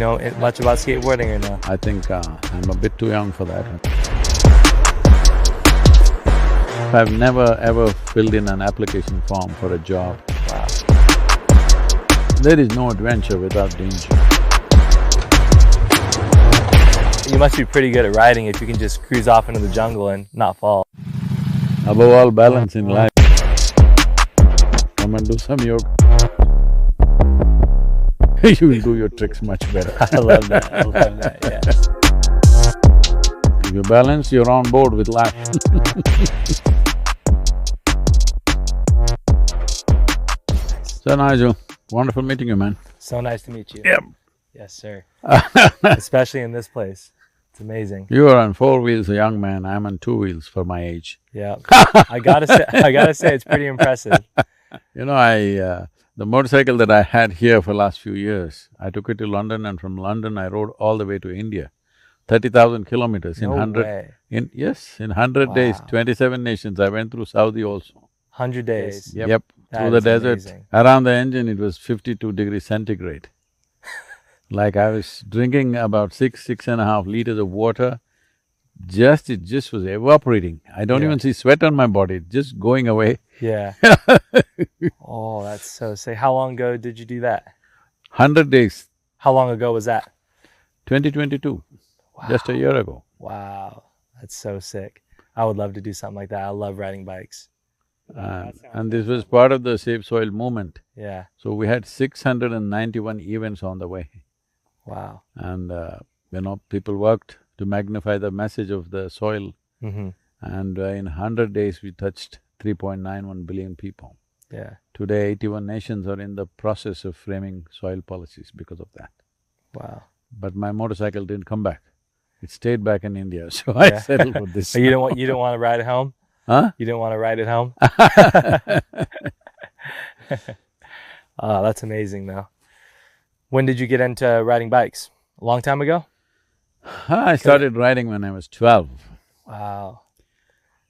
know much about skateboarding or no? I think I'm a bit too young for that. I've never ever filled in an application form for a job. Wow. There is no adventure without danger. You must be pretty good at riding if you can just cruise off into the jungle and not fall. Above all, balance in life. Come and do some yoga. You will do your tricks much better. I love that, I love that, yes. If you balance, you're on board with life. So Nyjah, wonderful meeting you, man. So nice to meet you. Yep. Yes, sir. Especially in this place. It's amazing. You are on 4 wheels, a young man. I'm on 2 wheels for my age. Yeah. I gotta say it's pretty impressive. You know, the motorcycle that I had here for last few years, I took it to London, and from London I rode all the way to India. 30,000 kilometers in No 100… way. In 100 days, Wow. 27 nations. I went through Saudi also. 100 days. Yep, That through the is desert. amazing. Around the engine it was 52 degrees centigrade. Like I was drinking about 6.5 liters of water, it just was evaporating. I don't Yeah. even see sweat on my body, just going away. Yeah. Oh, that's so sick. How long ago did you do that? 100 days, How long ago was that? 2022, just a year ago. Wow, that's so sick. I would love to do something like that. I love riding bikes. And this was part of the Safe Soil movement. Yeah. So we had 691 events on the way. Wow. And people worked to magnify the message of the soil. Mm-hmm. And in 100 days we touched 3.91 billion people. Yeah. Today 81 nations are in the process of framing soil policies because of that. Wow. But my motorcycle didn't come back. It stayed back in India, so I settled for this. So you don't want to ride it home? Huh? You didn't want to ride it home? Oh, that's amazing though. When did you get into riding bikes? A long time ago? I started riding when I was 12. Wow.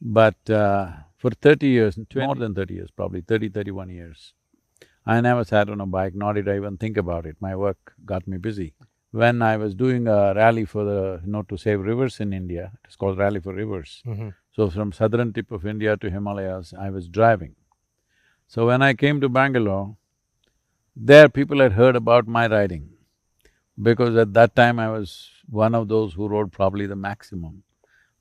But for 30 years, more than 30 years, probably 31 years, I never sat on a bike, nor did I even think about it. My work got me busy. When I was doing a rally for to save rivers in India, it's called Rally for Rivers. Mm-hmm. So from southern tip of India to Himalayas, I was driving. So when I came to Bangalore, there people had heard about my riding, because at that time I was one of those who rode probably the maximum.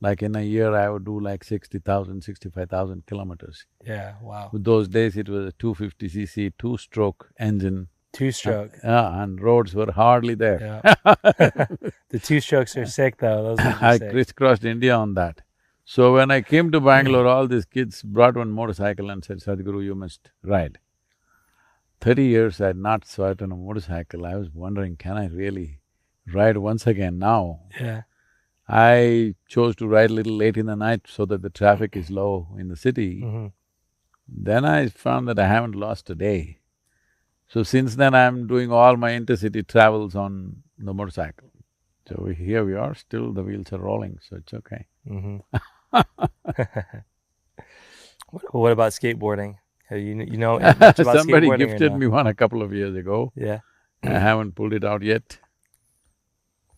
Like in a year I would do like 60,000, 65,000 kilometers. Yeah, wow. Those days it was a 250cc, two-stroke engine. Two-stroke. And roads were hardly there. Yeah. The two-strokes are sick though, those would be I sick. crisscrossed India on that. So when I came to Bangalore, all these kids brought one motorcycle and said, Sadhguru, you must ride. 30 years I had not sat on a motorcycle. I was wondering, can I really ride once again now? Yeah. I chose to ride a little late in the night so that the traffic is low in the city. Mm-hmm. Then I found that I haven't lost a day. So since then I'm doing all my intercity travels on the motorcycle. So here we are, still the wheels are rolling, so it's okay. Mm-hmm. What about skateboarding? You know much about Somebody skateboarding or gifted no? me one a couple of years ago. Yeah. I haven't pulled it out yet.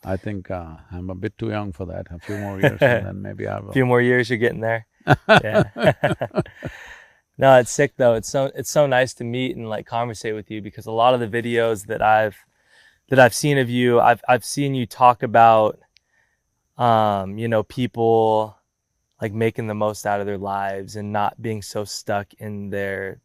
I think I'm a bit too young for that. A few more years and then maybe I will. A few more years, you're getting there. Yeah. No, it's sick though. It's so nice to meet and like conversate with you, because a lot of the videos that I've seen of you, I've seen you talk about people like making the most out of their lives and not being so stuck in their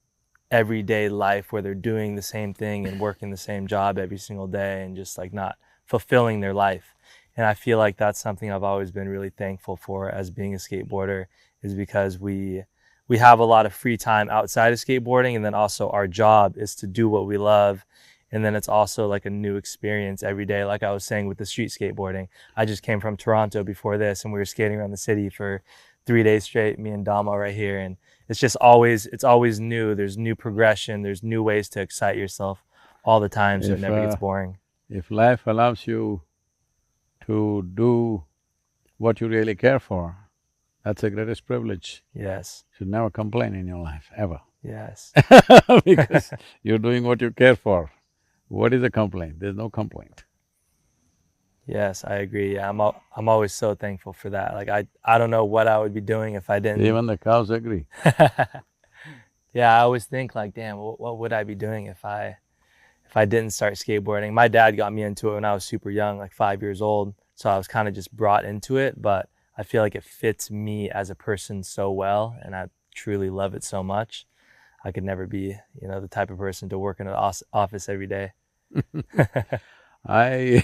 everyday life where they're doing the same thing and working the same job every single day and just like not fulfilling their life. And I feel like that's something I've always been really thankful for as being a skateboarder, is because we have a lot of free time outside of skateboarding, and then also our job is to do what we love. And then it's also like a new experience every day. Like I was saying with the street skateboarding, I just came from Toronto before this and we were skating around the city for 3 days straight, me and Dama right here. And it's just it's always new. There's new progression. There's new ways to excite yourself all the time, so it never gets boring. If life allows you to do what you really care for, that's the greatest privilege. Yes. You should never complain in your life, ever. Yes. Because you're doing what you care for. What is a complaint? There's no complaint. Yes, I agree. Yeah, I'm always so thankful for that. Like I don't know what I would be doing if I didn't. Even the cows agree. Yeah, I always think like, damn, what would I be doing if I didn't start skateboarding? My dad got me into it when I was super young, like 5 years old. So I was kind of just brought into it, but I feel like it fits me as a person so well, and I truly love it so much. I could never be, the type of person to work in an office every day. I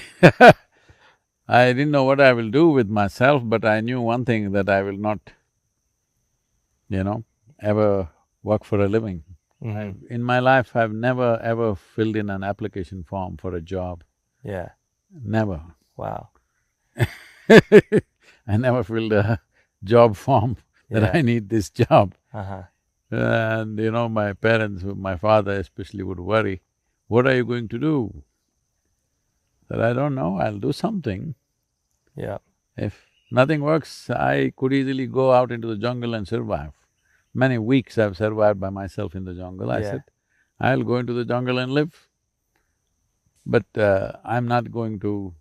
I didn't know what I will do with myself, but I knew one thing, that I will not, you know, ever work for a living. Hmm. In my life, I've never ever filled in an application form for a job, Yeah. never. Wow. I never filled a job form that Yeah. I need this job. Uh-huh. And my parents, my father especially would worry, what are you going to do? That I don't know, I'll do something. Yeah. If nothing works, I could easily go out into the jungle and survive. Many weeks I've survived by myself in the jungle. I Yeah. said, I'll go into the jungle and live, but I'm not going to,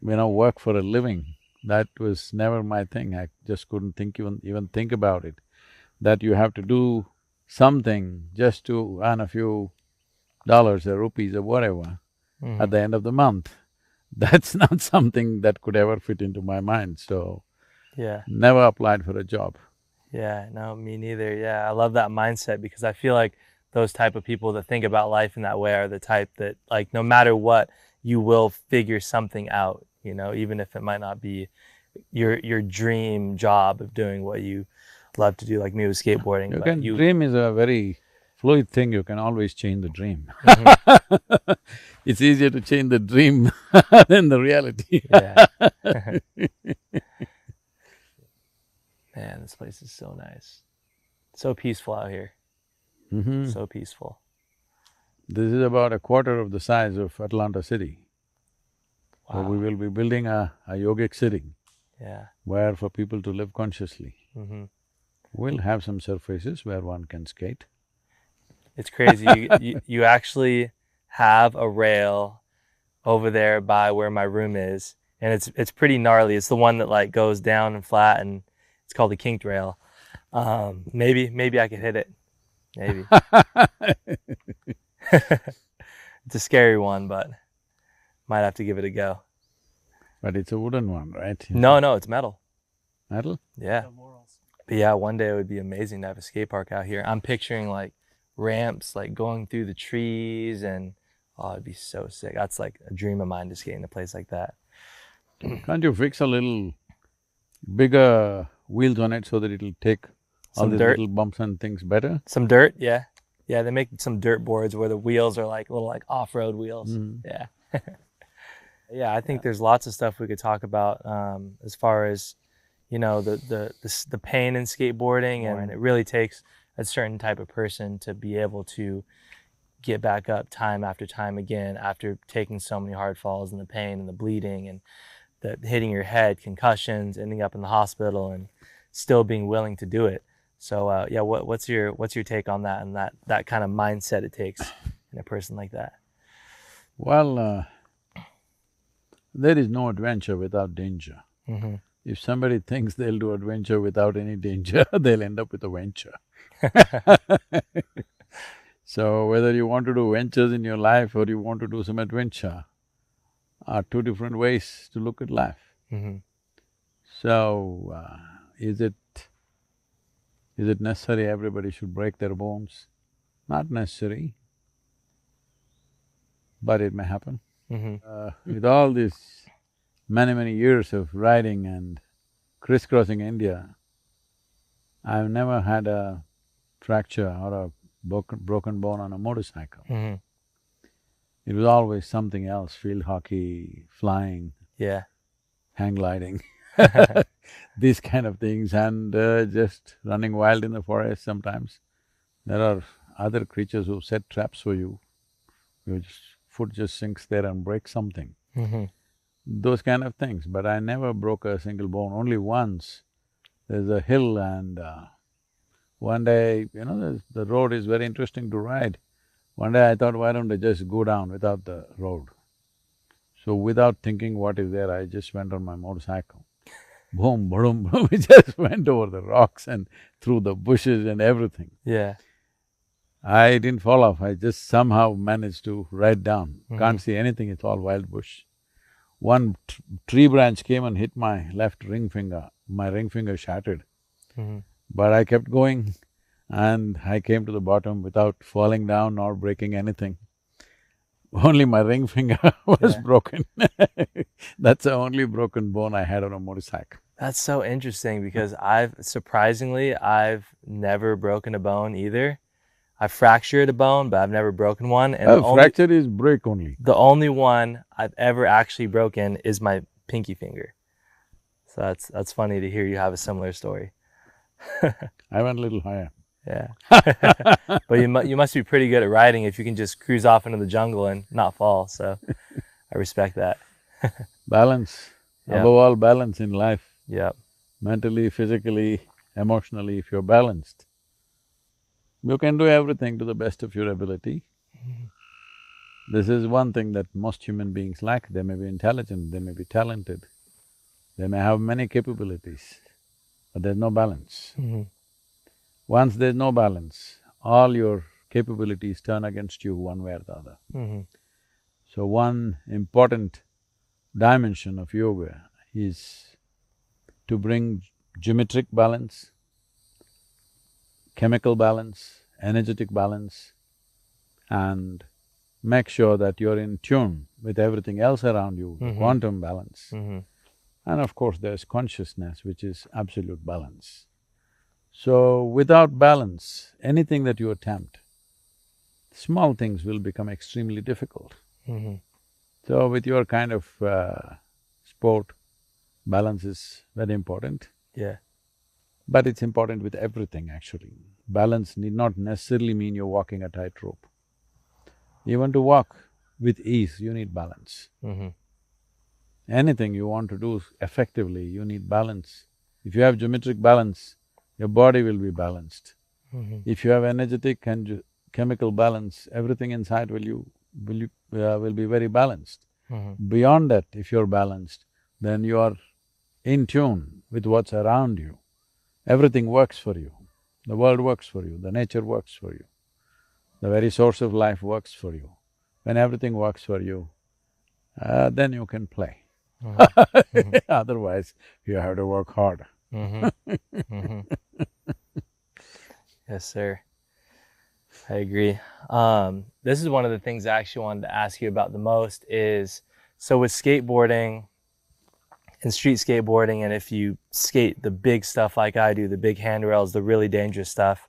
work for a living. That was never my thing. I just couldn't even think about it. That you have to do something just to earn a few dollars or rupees or whatever Hmm. at the end of the month. That's not something that could ever fit into my mind, so Yeah. never applied for a job. Yeah. No, me neither. Yeah. I love that mindset because I feel like those type of people that think about life in that way are the type that like no matter what, you will figure something out, even if it might not be your dream job of doing what you love to do, like me with skateboarding, but you. Dream is a very fluid thing, you can always change the dream. Hmm. It's easier to change the dream than the reality. Yeah. Man, this place is so nice. So peaceful out here. So peaceful. This is about a quarter of the size of Atlanta City. So we Wow. will be building a yogic city Yeah. where for people to live consciously. Hmm. We'll have some surfaces where one can skate. It's crazy. You actually have a rail over there by where my room is, and it's pretty gnarly. It's the one that like goes down and flat, and it's called a kinked rail. Maybe I could hit it. Maybe. It's a scary one, but might have to give it a go. But it's a wooden one, right? No, it's metal. Metal? Yeah. But yeah, one day it would be amazing to have a skate park out here. I'm picturing like ramps like going through the trees and oh, it'd be so sick. That's like a dream of mine to skate in a place like that. Can't you fix a little bigger wheels on it so that it'll take all Some these dirt, little bumps and things better? some dirt, yeah. Yeah, they make some dirt boards where the wheels are like little like off-road wheels. Yeah. Yeah, I think there's lots of stuff we could talk about as far as the pain in skateboarding, and it really takes a certain type of person to be able to get back up time after time again after taking so many hard falls and the pain and the bleeding and the hitting your head, concussions, ending up in the hospital, and still being willing to do it. So yeah, what's your take on that and that kind of mindset it takes in a person like that? Well, there is no adventure without danger. Hmm. If somebody thinks they'll do adventure without any danger, they'll end up with a venture. So whether you want to do ventures in your life or you want to do some adventure are two different ways to look at life. Hmm. So, is it necessary everybody should break their bones? Not necessary, but it may happen. Hmm. With all these many years of riding and crisscrossing India, I've never had a fracture or a broken bone on a motorcycle. Hmm. It was always something else, field hockey, flying, Yeah. hang gliding, these kind of things, and just running wild in the forest sometimes. There are other creatures who set traps for you, your foot just sinks there and breaks something. Hmm. Those kind of things, but I never broke a single bone. Only once, there's a hill and one day, the road is very interesting to ride. One day I thought, why don't I just go down without the road? So without thinking what is there, I just went on my motorcycle. Boom, boom, boom, we just went over the rocks and through the bushes and everything. Yeah. I didn't fall off, I just somehow managed to ride down. Mm-hmm. Can't see anything, it's all wild bush. One tree branch came and hit my left ring finger. My ring finger shattered. Mm-hmm. But I kept going and I came to the bottom without falling down or breaking anything. Only my ring finger was Yeah. broken. That's the only broken bone I had on a motorcycle. That's so interesting because I've never broken a bone either. I've fractured a bone, but I've never broken one. And Oh, fracture is break only. the only one I've ever actually broken is my pinky finger. So that's funny to hear you have a similar story. I went a little higher. Yeah. But you must be pretty good at riding if you can just cruise off into the jungle and not fall. So I respect that. Balance, Yeah. above all balance in life, Yeah. mentally, physically, emotionally, if you're balanced, you can do everything to the best of your ability. This is one thing that most human beings lack. They may be intelligent, they may be talented, they may have many capabilities, but there's no balance. Mm-hmm. Once there's no balance, all your capabilities turn against you one way or the other. Mm-hmm. So one important dimension of yoga is to bring geometric balance, chemical balance, energetic balance, and make sure that you're in tune with everything else around you, the quantum balance. Mm-hmm. And of course, there's consciousness, which is absolute balance. So, without balance, anything that you attempt, small things will become extremely difficult. Mm-hmm. So, with your kind of sport, balance is very important. Yeah. But it's important with everything, actually. Balance need not necessarily mean you're walking a tightrope. Even to walk with ease, you need balance. Mm-hmm. Anything you want to do effectively, you need balance. If you have geometric balance, your body will be balanced. Mm-hmm. If you have energetic and chemical balance, everything inside will be very balanced. Mm-hmm. Beyond that, if you're balanced, then you are in tune with what's around you. Everything works for you. The world works for you, the nature works for you. The very source of life works for you. When everything works for you, then you can play. Mm-hmm. Otherwise, you have to work hard. Mm-hmm. Mm-hmm. Yes, sir. I agree. This is one of the things I actually wanted to ask you about the most is, so with skateboarding and street skateboarding, and if you skate the big stuff like I do, the big handrails, the really dangerous stuff,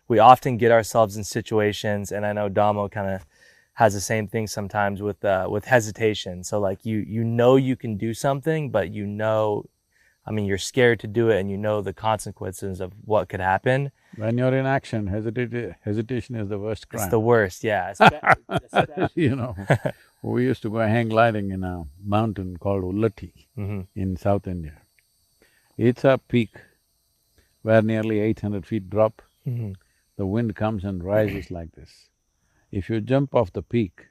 we often get ourselves in situations, and I know Damo kind of has the same thing sometimes with hesitation. So like you know you can do something, but you know, I mean, you're scared to do it and you know the consequences of what could happen. When you're in action, hesitation is the worst crime. It's the worst, yeah. You know, we used to go hang gliding in a mountain called Ullatti in South India. It's a peak where nearly 800 feet drop. The wind comes and rises like this. If you jump off the peak,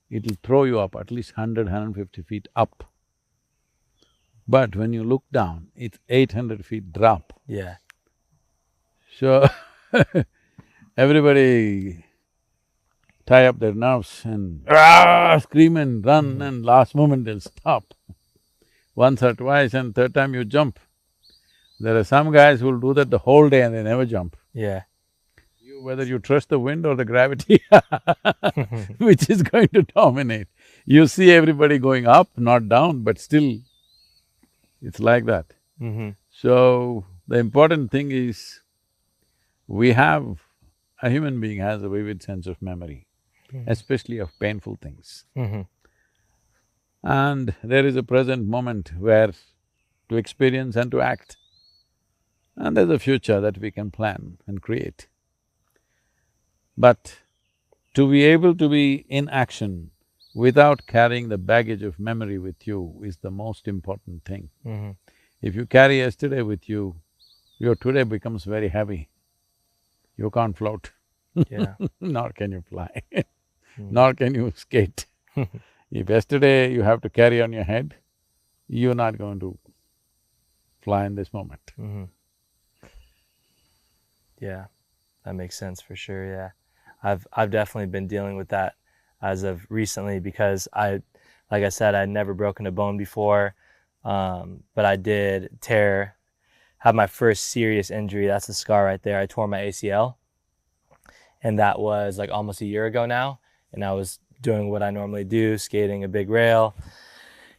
it'll throw you up at least 150 feet up. But when you look down, it's 800 feet drop. Yeah. So, everybody tie up their nerves and scream and run, and last moment they'll stop. Once or twice, and third time you jump. There are some guys who'll do that the whole day and they never jump. Yeah. Whether you trust the wind or the gravity which is going to dominate. You see everybody going up, not down, but still it's like that. So, the important thing is, a human being has a vivid sense of memory, especially of painful things. And there is a present moment where to experience and to act. And there's a future that we can plan and create. But to be able to be in action without carrying the baggage of memory with you is the most important thing. If you carry yesterday with you, your today becomes very heavy. You can't float, Yeah. nor can you fly, nor can you skate. If yesterday you have to carry on your head, you're not going to fly in this moment. Yeah, that makes sense for sure. Yeah, I've definitely been dealing with that as of recently because like I said, I'd never broken a bone before, but I did have my first serious injury. That's the scar right there. I tore my ACL, and that was like almost a year ago now. And I was doing what I normally do, skating a big rail.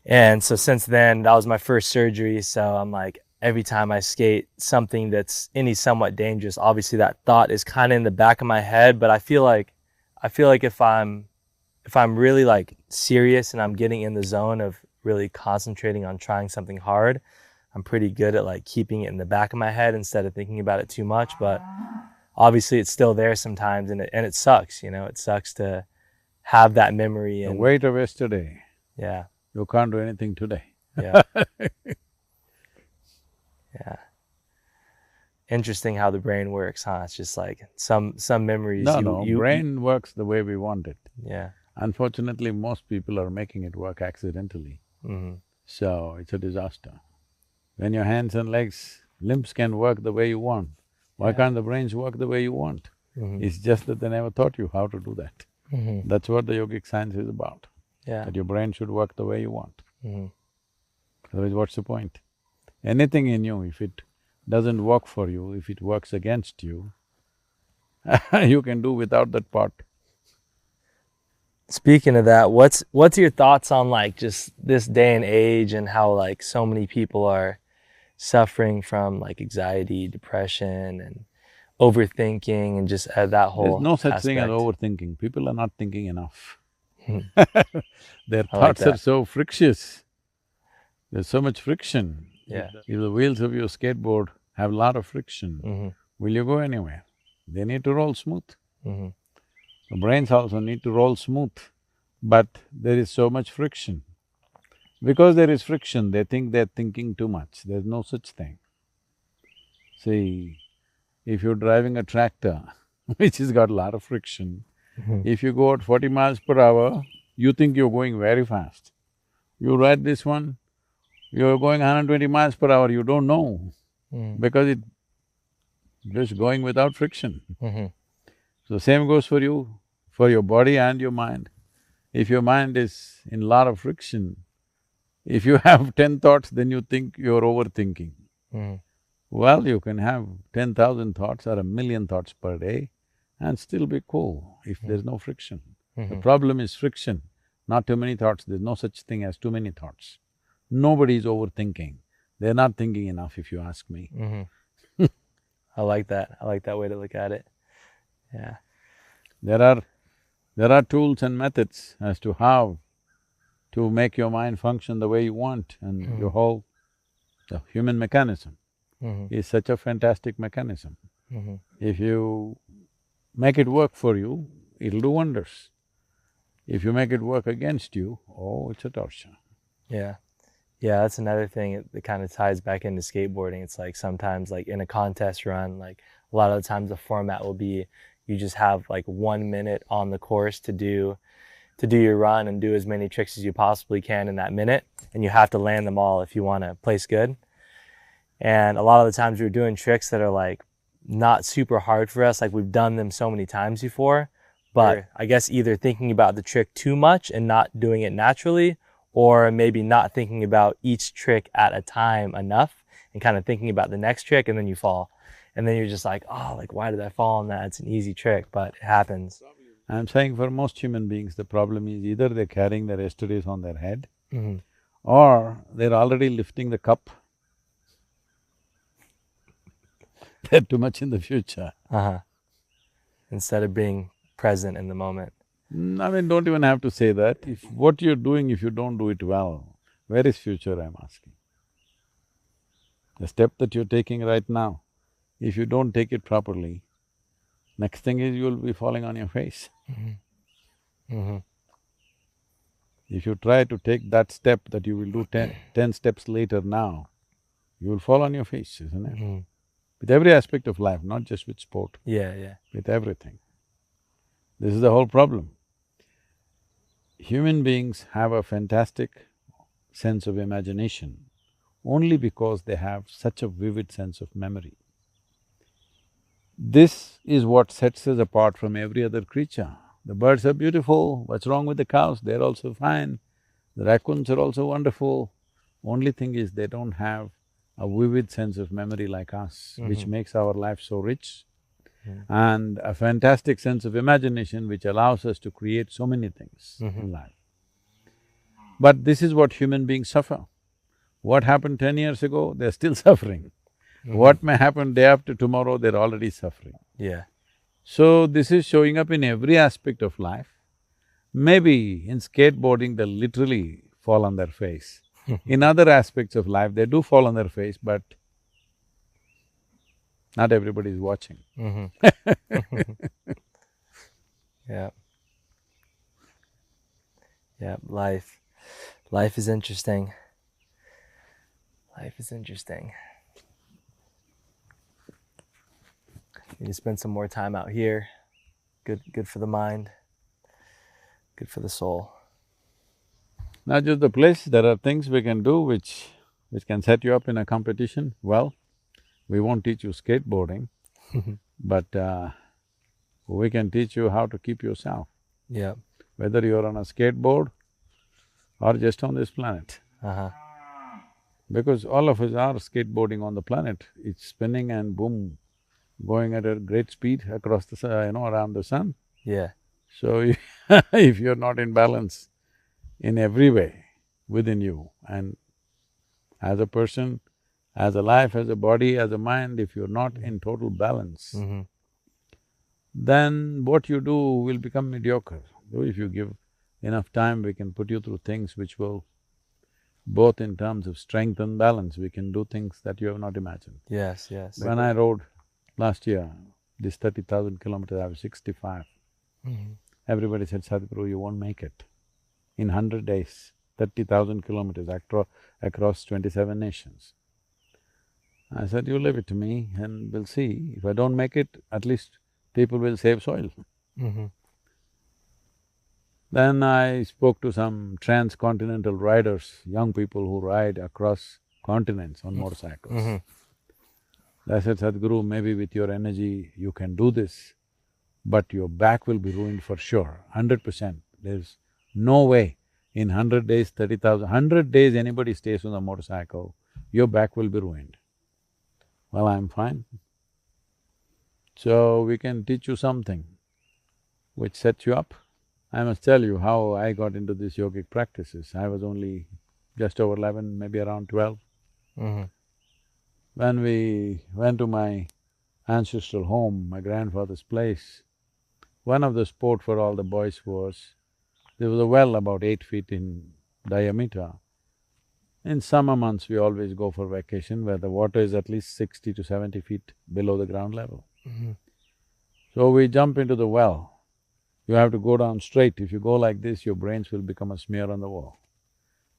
And so since then, that was my first surgery. So I'm like, every time I skate something that's any somewhat dangerous, obviously that thought is kind of in the back of my head. But I feel like if I'm really like serious and I'm getting in the zone of really concentrating on trying something hard, I'm pretty good at like keeping it in the back of my head instead of thinking about it too much. But obviously it's still there sometimes, and it sucks, it sucks to have that memory. The And weight of yesterday, yeah, you can't do anything today. yeah, yeah. Interesting how the brain works, huh? It's just like some memories No, brain works the way we want it. yeah. Unfortunately, most people are making it work accidentally. So, it's a disaster. When your hands and legs, limbs can work the way you want, why can't the brains work the way you want? It's just that they never taught you how to do that. That's what the yogic science is about. Yeah. That your brain should work the way you want. Otherwise, what's the point? Anything in you, if it doesn't work for you, if it works against you, you can do without that part. Speaking of that, what's your thoughts on like just this day and age and how like so many people are suffering from like anxiety, depression, and overthinking, and just that whole There's no such thing as aspect? overthinking. People are not thinking enough. Their I like thoughts are that. so frictious. There's so much friction. Yeah. If the wheels of your skateboard have a lot of friction, will you go anywhere? They need to roll smooth. The brains also need to roll smooth, but there is so much friction. Because there is friction, they think they're thinking too much. There's no such thing. See, if you're driving a tractor which has got a lot of friction, if you go at 40 miles per hour, you think you're going very fast. You ride this one, you're going 120 miles per hour, you don't know, because it's just going without friction. So same goes for you, for your body and your mind. If your mind is in a lot of friction, if you have 10 thoughts, then you think you're overthinking. Well, you can have 10,000 thoughts or 1,000,000 thoughts per day and still be cool if there's no friction. The problem is friction, not too many thoughts. There's no such thing as too many thoughts. Nobody is overthinking. They're not thinking enough, if you ask me. I like that. I like that way to look at it. Yeah. There are tools and methods as to how to make your mind function the way you want, and the human mechanism is such a fantastic mechanism. If you make it work for you, it'll do wonders. If you make it work against you, oh, it's a torture. Yeah. Yeah, that's another thing that kind of ties back into skateboarding. It's like sometimes like in a contest run, like a lot of the times the format will be you just have like 1 minute on the course to do your run and do as many tricks as you possibly can in that minute, and you have to land them all if you want to place good. And a lot of the times we're doing tricks that are like not super hard for us, like we've done them so many times before, but I guess either thinking about the trick too much and not doing it naturally, or maybe not thinking about each trick at a time enough and kind of thinking about the next trick, and then you fall. And then you're just like, oh, like why did I fall on that? It's an easy trick, but it happens. I'm saying for most human beings, the problem is either they're carrying their yesterdays on their head, or they're already lifting the cup. They're too much in the future. Instead of being present in the moment. I mean, don't even have to say that. If what you're doing, if you don't do it well, where is future, I'm asking? The step that you're taking right now, if you don't take it properly, next thing is you'll be falling on your face. If you try to take that step that you will do 10 steps later now, you will fall on your face, isn't it? With every aspect of life, not just with sport. Yeah, yeah. With everything. This is the whole problem. human beings have a fantastic sense of imagination only because they have such a vivid sense of memory. This is what sets us apart from every other creature. The birds are beautiful, what's wrong with the cows? They're also fine. The raccoons are also wonderful. Only thing is they don't have a vivid sense of memory like us, which makes our life so rich, and a fantastic sense of imagination which allows us to create so many things in life. But this is what human beings suffer. What happened 10 years ago, they're still suffering. What may happen day after tomorrow, they're already suffering. Yeah. So this is showing up in every aspect of life. Maybe in skateboarding, they literally fall on their face. In other aspects of life, they do fall on their face, but not everybody is watching. Yeah. Yeah, life is interesting. Life is interesting. You need to spend some more time out here. Good for the mind, good for the soul. Not just the place, there are things we can do which can set you up in a competition. Well, we won't teach you skateboarding, but we can teach you how to keep yourself, Yeah. whether you're on a skateboard or just on this planet. Because all of us are skateboarding on the planet. It's spinning and boom, going at a great speed across the around the sun. Yeah. So if you're not in balance in every way within you, and as a person, as a life, as a body, as a mind, if you're not in total balance, then what you do will become mediocre. Though if you give enough time, we can put you through things which will, both in terms of strength and balance, we can do things that you have not imagined. Yes, yes. When I rode last year, this 30,000 kilometers, I was 65. Everybody said, Sadhguru, you won't make it. In 100 days, 30,000 kilometers across 27 nations. I said, you leave it to me and we'll see. If I don't make it, at least people will save soil. Then I spoke to some transcontinental riders, young people who ride across continents on motorcycles. I said, Sadhguru, maybe with your energy you can do this, but your back will be ruined for sure, 100%. There's no way in 100 days, 30,000… 100 days anybody stays on a motorcycle, your back will be ruined. Well, I'm fine. So we can teach you something which sets you up. I must tell you how I got into these yogic practices. I was only just over 11, maybe around 12. When we went to my ancestral home, my grandfather's place, one of the sport for all the boys was, there was a well about 8 feet in diameter. In summer months, we always go for vacation where the water is at least 60 to 70 feet below the ground level. So we jump into the well. You have to go down straight. If you go like this, your brains will become a smear on the wall.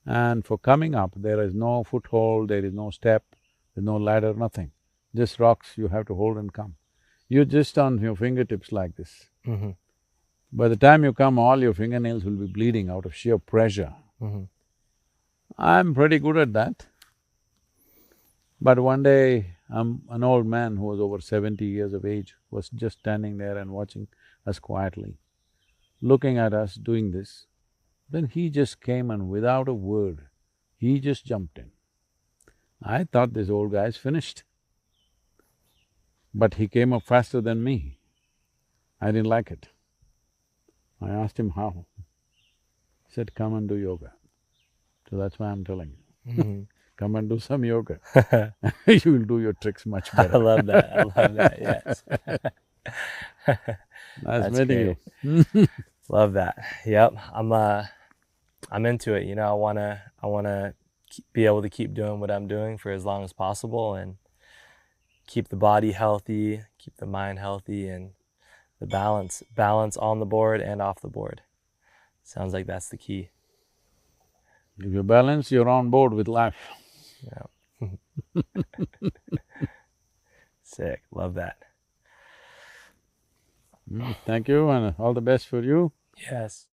And for coming up, there is no foothold, there is no step, there's no ladder, nothing. Just rocks you have to hold and come. You're just on your fingertips like this. By the time you come, all your fingernails will be bleeding out of sheer pressure. I'm pretty good at that. But one day, an old man who was over 70 years of age was just standing there and watching us quietly, looking at us doing this. Then he just came and without a word, he just jumped in. I thought this old guy's finished. But he came up faster than me. I didn't like it. I asked him how. He said, come and do yoga. So that's why I'm telling you. Come and do some yoga. You will do your tricks much better. I love that, yes. Nice That's meeting great. you. Love that, yep. I'm into it, I wanna be able to keep doing what I'm doing for as long as possible and keep the body healthy, keep the mind healthy, and the balance on the board and off the board. Sounds like that's the key. If you balance, you're on board with life. Yeah. Sick, love that. Thank you and all the best for you. Yes.